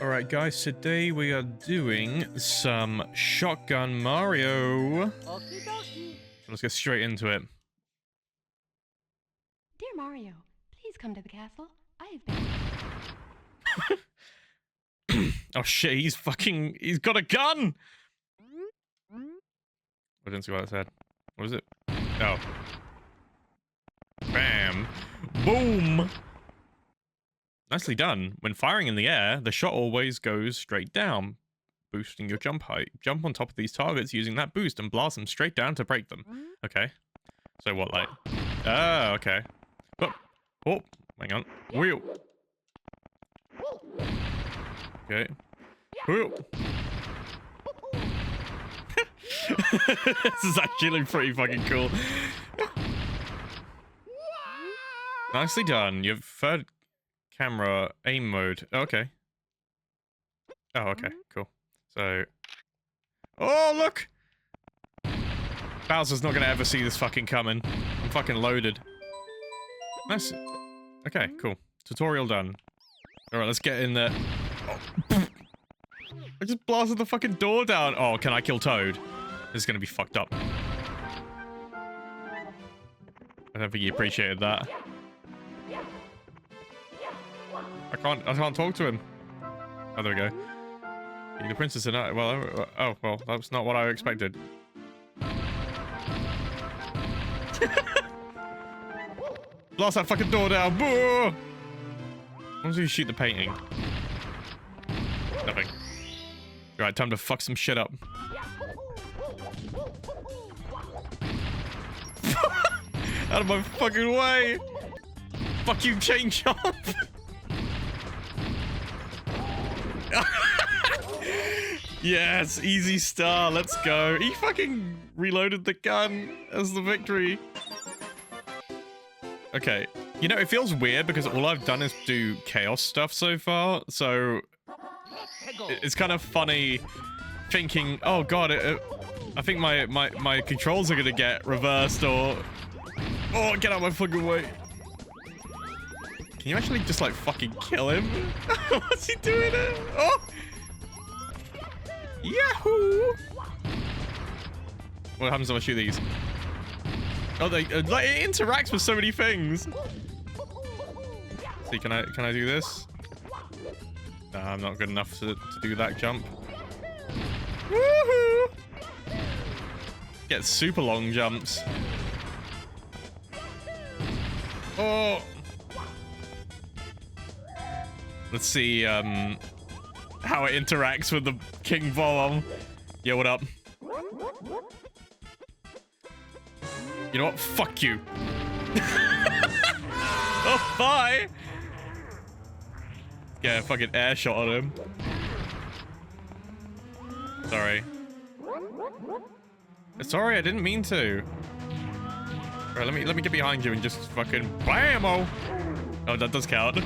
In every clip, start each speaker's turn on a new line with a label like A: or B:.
A: Alright guys, today we are doing some Shotgun Mario.
B: Okie dokie.
A: Let's get straight into it.
B: Dear Mario, please come to the castle. I have been...
A: Oh shit, he's got a gun! I didn't see what it said. What was it? Oh. Bam. Boom! Nicely done. When firing in the air, the shot always goes straight down, boosting your jump height. Jump on top of these targets using that boost and blast them straight down to break them. Okay. So what, like... Oh, okay. Oh, oh, hang on. Wheel. Okay. Wheel. This is actually pretty fucking cool. Nicely done. You've third camera aim mode. Okay. Oh, okay. Cool. So... Oh, look! Bowser's not gonna ever see this fucking coming. I'm fucking loaded. Nice. Okay, cool. Tutorial done. Alright, let's get in there. Oh. I just blasted the fucking door down. Oh, can I kill Toad? This is gonna be fucked up. I don't think he appreciated that. I can't talk to him. Oh, there we go. The princess and I, well, oh, well, that's not what I expected. Blast that fucking door down. Boo! Once you shoot the painting. Nothing. Right, time to fuck some shit up. Out of my fucking way! Fuck you, chain chomp! Yes, easy star, let's go. He fucking reloaded the gun as the victory. Okay, you know, it feels weird because all I've done is do chaos stuff so far, so it's kind of funny thinking, oh god, I think my controls are gonna get reversed or... Oh, get out of my fucking way. Can you actually just like fucking kill him? What's he doing it? Oh! Yahoo! What happens if I shoot these? Oh, they like, it interacts with so many things. See, can I do this? No, I'm not good enough to do that jump. Woohoo! Get super long jumps. Oh! Let's see how it interacts with the King Bomb. Yeah, what up? You know what? Fuck you. Oh, bye! Yeah, fucking air shot on him. Sorry. Sorry, I didn't mean to. Alright, let me get behind you and just fucking bam-o! Oh, that does count.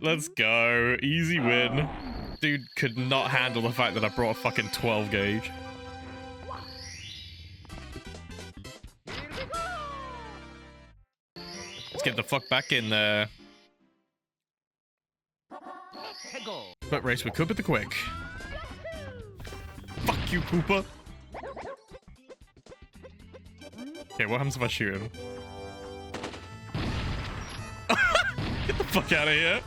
A: Let's go. Easy win. Dude could not handle the fact that I brought a fucking 12 gauge. Let's get the fuck back in there. But race with Koopa the Quick. Fuck you, Koopa. Okay, what happens if I shoot him? Get the fuck out of here.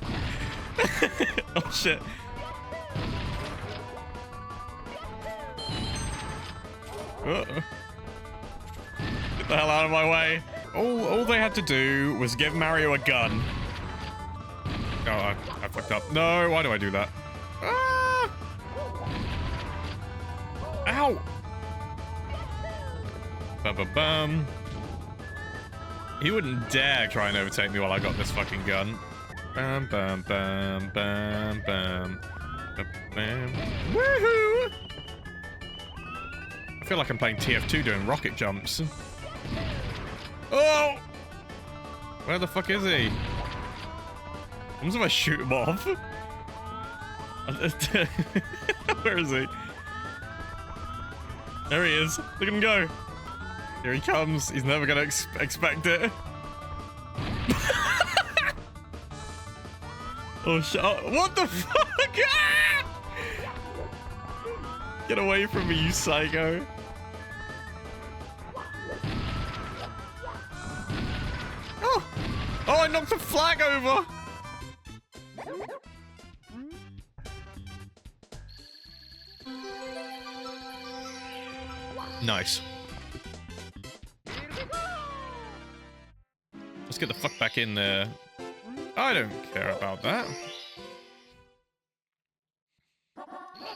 A: Oh shit. Uh-oh. Get the hell out of my way. All they had to do was give Mario a gun. Oh, I fucked up. No, why do I do that? Ah! Ow! Bum-bum-bum. He wouldn't dare try and overtake me while I got this fucking gun. Bam, bam, bam, bam, bam, bam, bam. Woohoo! I feel like I'm playing TF2 doing rocket jumps. Oh! Where the fuck is he? What if I shoot him off? Where is he? There he is. Look at him go. Here he comes. He's never gonna expect it. Oh shit! Oh, what the fuck? Ah! Get away from me, you psycho! Oh! Oh, I knocked the flag over! Nice. Let's get the fuck back in there. I don't care about that.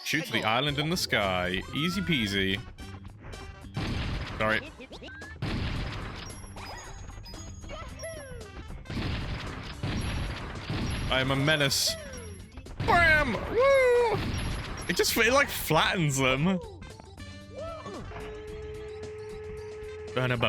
A: Shoot to the island in the sky. Easy peasy. Sorry. I am a menace. Bam! Woo! It like flattens them. Let's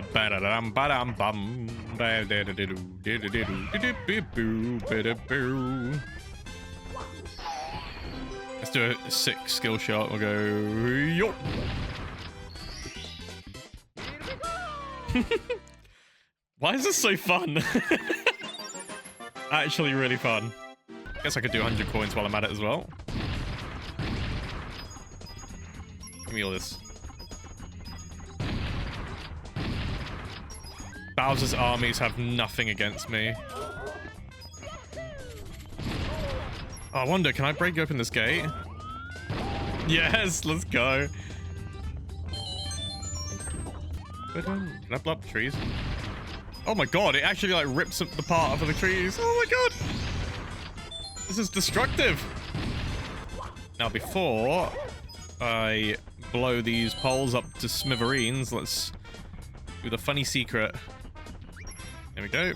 A: do a sick skill shot. We'll go. Yo. Why is this so fun? Actually, really fun. Guess I could do 100 coins while I'm at it as well. Give me all this. Bowser's armies have nothing against me. Oh, I wonder, can I break open this gate? Yes, let's go. Can I blow up the trees? Oh my god, it actually like rips up the part of the trees. Oh my god. This is destructive. Now before I blow these poles up to smithereens, let's do the funny secret. There we go.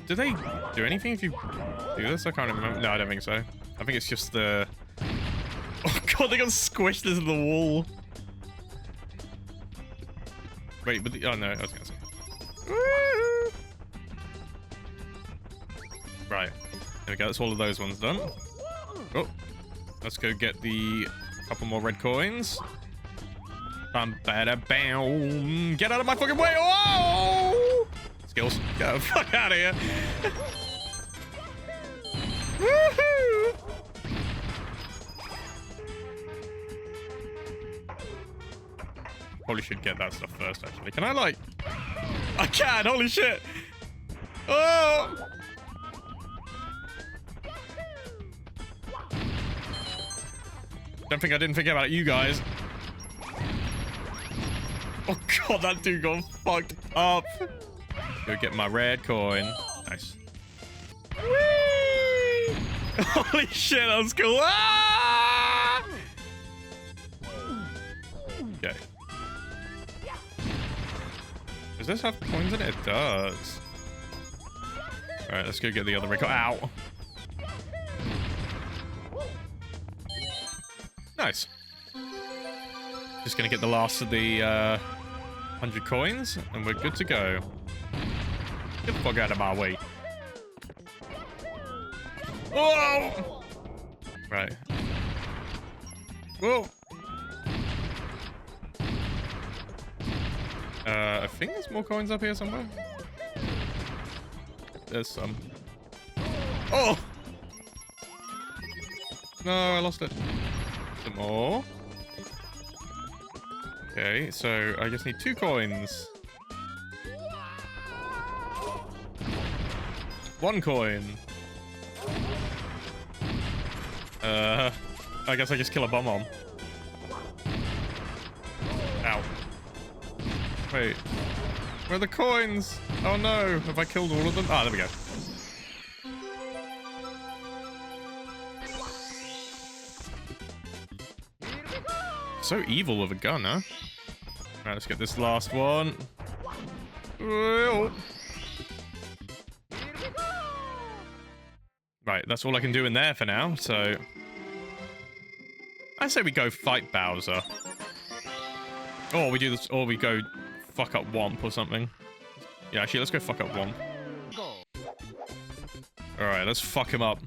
A: Do they do anything if you do this? I can't remember. No, I don't think so. I think it's just the... Oh god, they got squished into the wall. Wait, but oh no, I was gonna say. Right. There we go, that's all of those ones done. Oh. Let's go get the couple more red coins. Bam, bada, bam. Get out of my fucking way! Oh! Skills. Get the fuck out of here. Woohoo! Probably should get that stuff first, actually. Can I, like... I can! Holy shit! Oh! Don't think I didn't forget about you guys. Oh god, that dude got fucked up. Go get my red coin. Nice. Whee! Holy shit, that was cool. Ah! Okay. Does this have coins in it? It does. Alright, let's go get the other red coin. Ow! Nice. Just gonna get the last of the 100 coins, and we're good to go. Get the fuck out of my way. Whoa! Right. Whoa! I think there's more coins up here somewhere. There's some. Oh! No, I lost it. Some more. Okay, so I just need 2 coins. 1 coin. I guess I just kill a bomb-omb. Ow. Wait. Where are the coins? Oh no, have I killed all of them? Ah, there we go. So evil with a gun, huh? Alright, let's get this last one. Whoa. Right, that's all I can do in there for now, so... I say we go fight Bowser. Or we do this, or we go fuck up Womp or something. Yeah, actually, let's go fuck up Womp. Alright, let's fuck him up.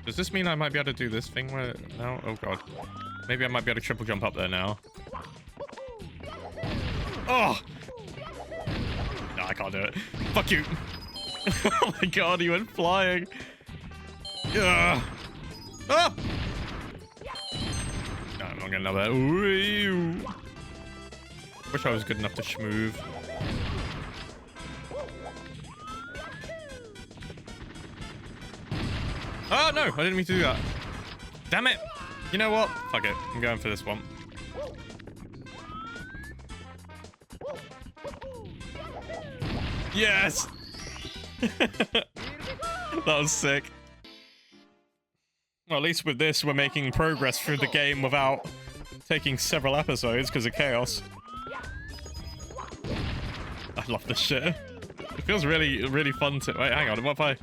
A: Does this mean I might be able to do this thing where... No? Oh god. Maybe I might be able to triple jump up there now. Oh! No, I can't do it. Fuck you. Oh my god, he went flying. Ah! No, I'm not getting up there. Ooh. Wish I was good enough to schmoove. Oh no, I didn't mean to do that. Damn it. You know what? Fuck it. I'm going for this one. Yes! That was sick. Well, at least with this, we're making progress through the game without taking several episodes because of chaos. I love this shit. It feels really, really fun to... Wait, hang on. What if I...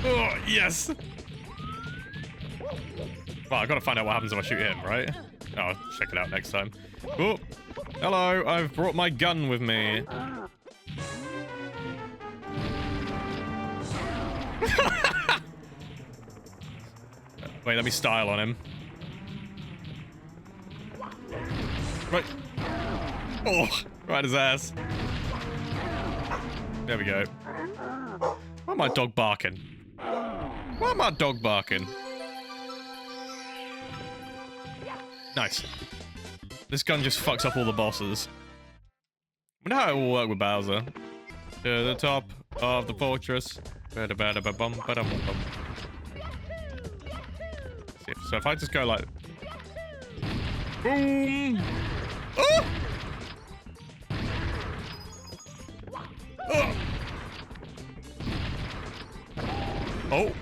A: Oh, yes! Well, I've got to find out what happens if I shoot him, right? Oh, I'll check it out next time. Oh, hello. I've brought my gun with me. Wait, let me style on him. Right. Oh, right his ass. There we go. Why am I dog barking? Why am I dog barking? Nice. This gun just fucks up all the bosses. I wonder how it will work with Bowser. To the top of the fortress. So if I just go like... Boom! Oh! Oh! Oh!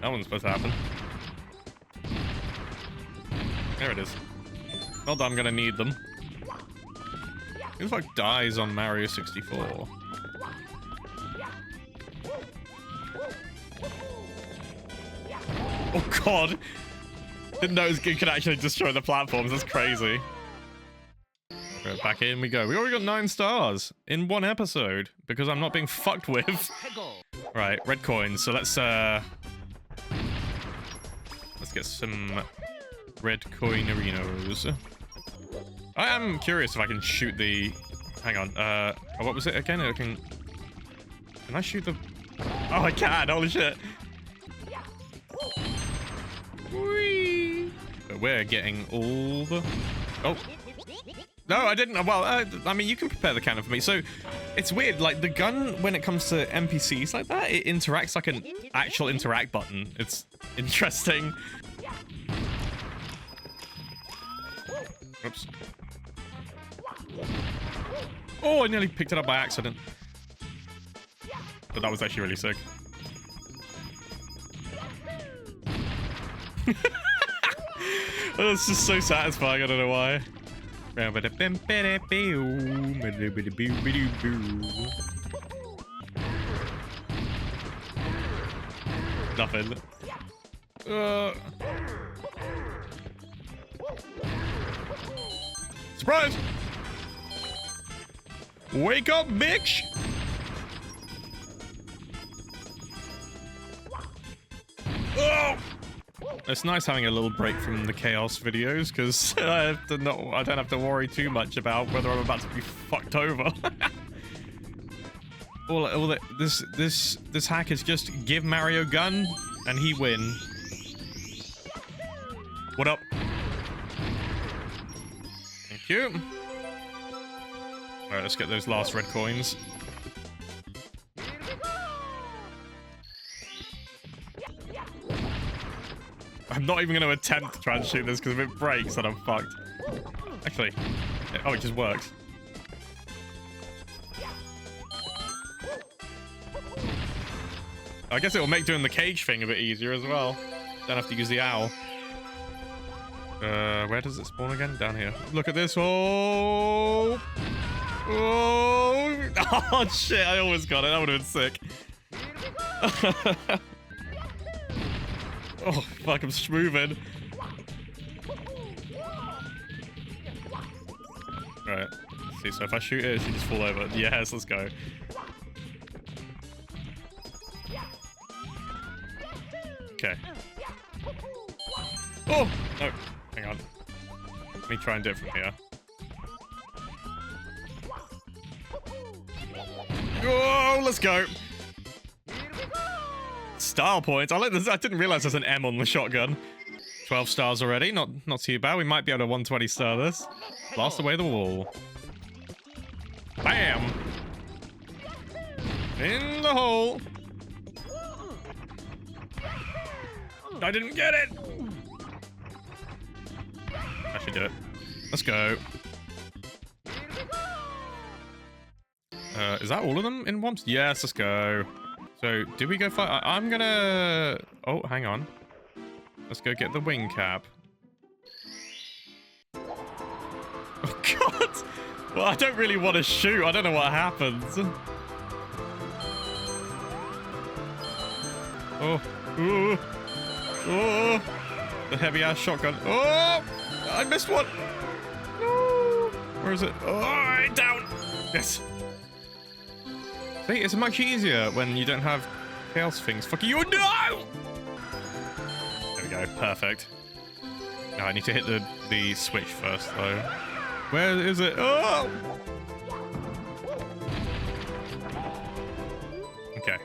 A: That wasn't supposed to happen. There it is. Well done, I'm gonna need them. Feels like dies on Mario 64. Oh god! Didn't know it could actually destroy the platforms, that's crazy. Right, back in we go. We already got 9 stars in one episode because I'm not being fucked with. Right, red coins, so let's get some red coinerinos. I am curious if I can shoot the... Hang on, what was it again? Can I shoot the... Oh, I can! Holy shit! Whee! But we're getting all the... Oh! No, I didn't. Well, I mean, you can prepare the cannon for me. So, it's weird. Like, the gun, when it comes to NPCs like that, it interacts like an actual interact button. It's interesting. Oops. Oh, I nearly picked it up by accident. But that was actually really sick. That's just so satisfying, I don't know why. Nothing. Surprise! Wake up, bitch! Oh! It's nice having a little break from the chaos videos because I don't have to worry too much about whether I'm about to be fucked over. This hack is just give Mario gun and he win. What up? Thank you. Alright, let's get those last red coins. I'm not even going to attempt to try and shoot this because if it breaks then I'm fucked. Actually, oh, it just works. I guess it will make doing the cage thing a bit easier as well. Don't have to use the owl. Where does it spawn again? Down here. Look at this. Oh! Oh! Oh, shit. I almost got it. That would have been sick. Oh, fuck. I'm schmooving. Right. Let's see. So if I shoot it, it should just fall over. Yes, let's go. Okay. Oh! No. Hang on. Let me try and do it from here. Oh, let's go. Style points. I like this. I didn't realize there's an M on the shotgun. 12 stars already. Not too bad. We might be able to 120 star this. Blast away the wall. Bam! In the hole. I didn't get it. I should do it. Let's go. Is that all of them in Wumps? Yes, let's go. So, did we go fight? I'm gonna... Oh, hang on. Let's go get the wing cap. Oh, God! Well, I don't really want to shoot. I don't know what happens. Oh. Ooh. Oh. The heavy-ass shotgun. Oh! I missed one. No. Where is it? Oh, down. Yes. See, it's much easier when you don't have chaos things. Fuck you. No! There we go. Perfect. No, I need to hit the switch first, though. Where is it? Oh! Okay.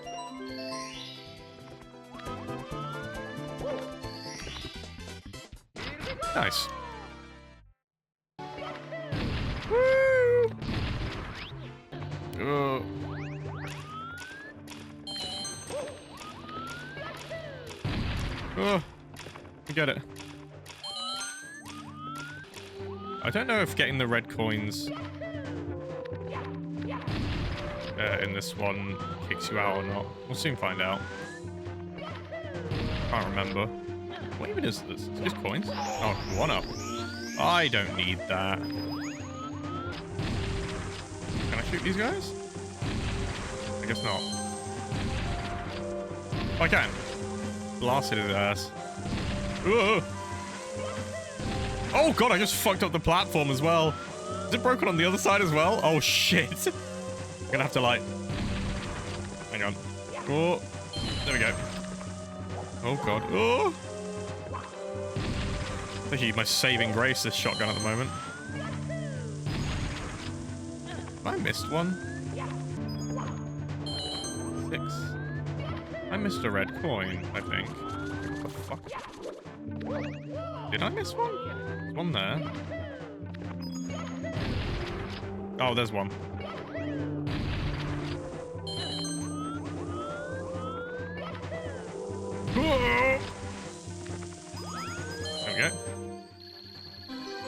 A: Nice. Woo! Oh. Oh, I get it. I don't know if getting the red coins in this one kicks you out or not. We'll soon find out. Can't remember. What even is this? Is it just coins? Oh, 1-up. I don't need that. Can I shoot these guys? I guess not. Oh, I can. Blasted his ass. Ugh. Oh god, I just fucked up the platform as well. Is it broken on the other side as well? Oh shit. I'm gonna have to like... Hang on. Oh, there we go. Oh god. Oh. I think my saving grace, this shotgun at the moment. I missed one. 6. I missed a red coin, I think. What the fuck? Did I miss one? There's one there. Oh, there's one. Whoa! There we go.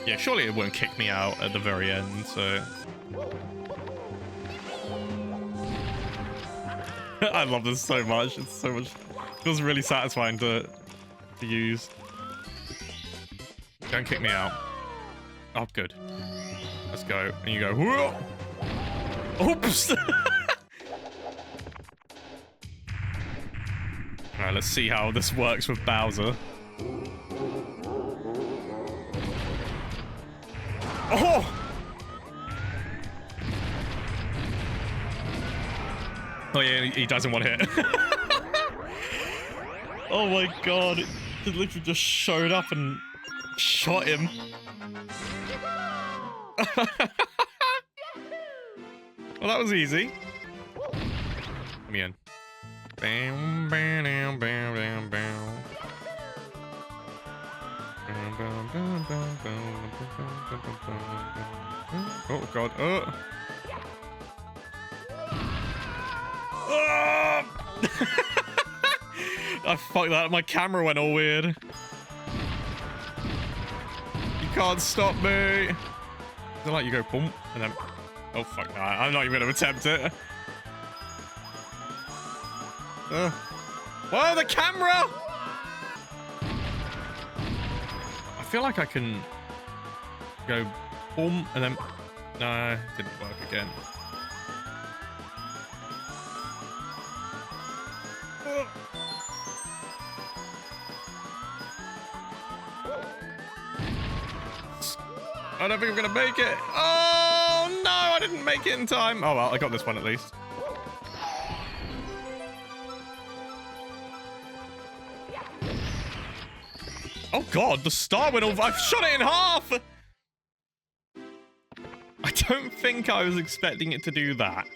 A: Yeah, surely it won't kick me out at the very end, so... I love this so much. It's so much... It feels really satisfying to use. Don't kick me out. Oh, good. Let's go. And you go... Whoa! Oops! Alright, let's see how this works with Bowser. Oh! Oh yeah, he doesn't want to hit. Oh my god, it literally just showed up and shot him. Well, that was easy. Let me in. Bam, bam, bam, bam, bam, bam. Oh god. Oh. Oh! I fucked that. My camera went all weird. You can't stop me. Is it like you go boom and then... Oh fuck, no, I'm not even gonna attempt it. Whoa, the camera! I feel like I can go boom and then... No, it didn't work again. I don't think I'm gonna make it. Oh no, I didn't make it in time. Oh well, I got this one at least. Oh god, the star went off. I've shot it in half! I don't think I was expecting it to do that.